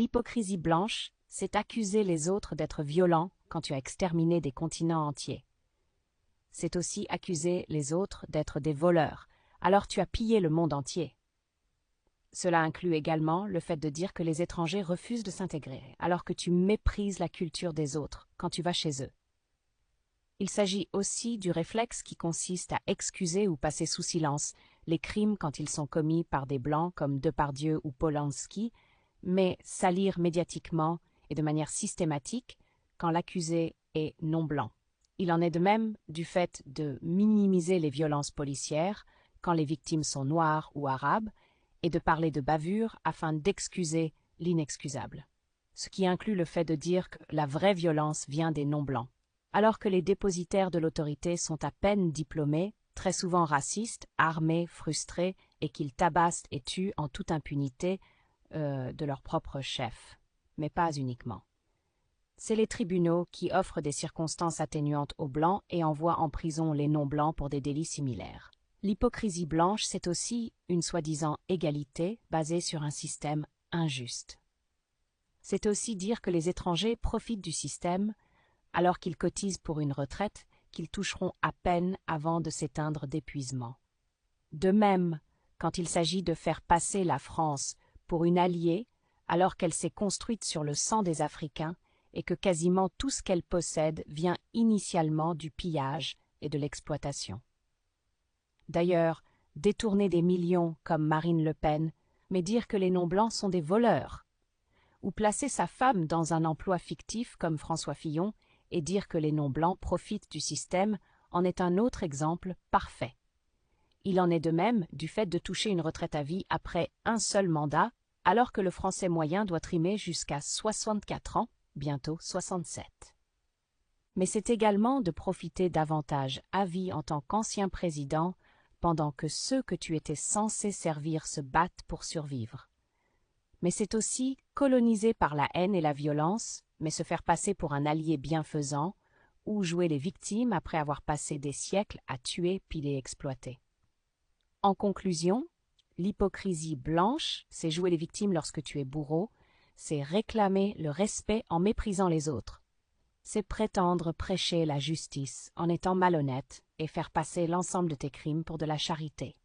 L'hypocrisie blanche, c'est accuser les autres d'être violents quand tu as exterminé des continents entiers. C'est aussi accuser les autres d'être des voleurs, alors tu as pillé le monde entier. Cela inclut également le fait de dire que les étrangers refusent de s'intégrer, alors que tu méprises la culture des autres quand tu vas chez eux. Il s'agit aussi du réflexe qui consiste à excuser ou passer sous silence les crimes quand ils sont commis par des Blancs comme Depardieu ou Polanski, mais salir médiatiquement et de manière systématique quand l'accusé est non-blanc. Il en est de même du fait de minimiser les violences policières quand les victimes sont noires ou arabes et de parler de bavure afin d'excuser l'inexcusable, ce qui inclut le fait de dire que la vraie violence vient des non-blancs. Alors que les dépositaires de l'autorité sont à peine diplômés, très souvent racistes, armés, frustrés, et qu'ils tabassent et tuent en toute impunité de leur propre chef, mais pas uniquement. C'est les tribunaux qui offrent des circonstances atténuantes aux Blancs et envoient en prison les non-Blancs pour des délits similaires. L'hypocrisie blanche, c'est aussi une soi-disant égalité basée sur un système injuste. C'est aussi dire que les étrangers profitent du système alors qu'ils cotisent pour une retraite qu'ils toucheront à peine avant de s'éteindre d'épuisement. De même, quand il s'agit de faire passer la France pour une alliée alors qu'elle s'est construite sur le sang des Africains et que quasiment tout ce qu'elle possède vient initialement du pillage et de l'exploitation. D'ailleurs, détourner des millions comme Marine Le Pen, mais dire que les non-blancs sont des voleurs, ou placer sa femme dans un emploi fictif comme François Fillon et dire que les non-blancs profitent du système en est un autre exemple parfait. Il en est de même du fait de toucher une retraite à vie après un seul mandat, alors que le Français moyen doit trimer jusqu'à 64 ans, bientôt 67. Mais c'est également de profiter davantage à vie en tant qu'ancien président, pendant que ceux que tu étais censé servir se battent pour survivre. Mais c'est aussi coloniser par la haine et la violence, mais se faire passer pour un allié bienfaisant, ou jouer les victimes après avoir passé des siècles à tuer, piler, exploiter. En conclusion, l'hypocrisie blanche, c'est jouer les victimes lorsque tu es bourreau, c'est réclamer le respect en méprisant les autres. C'est prétendre prêcher la justice en étant malhonnête et faire passer l'ensemble de tes crimes pour de la charité.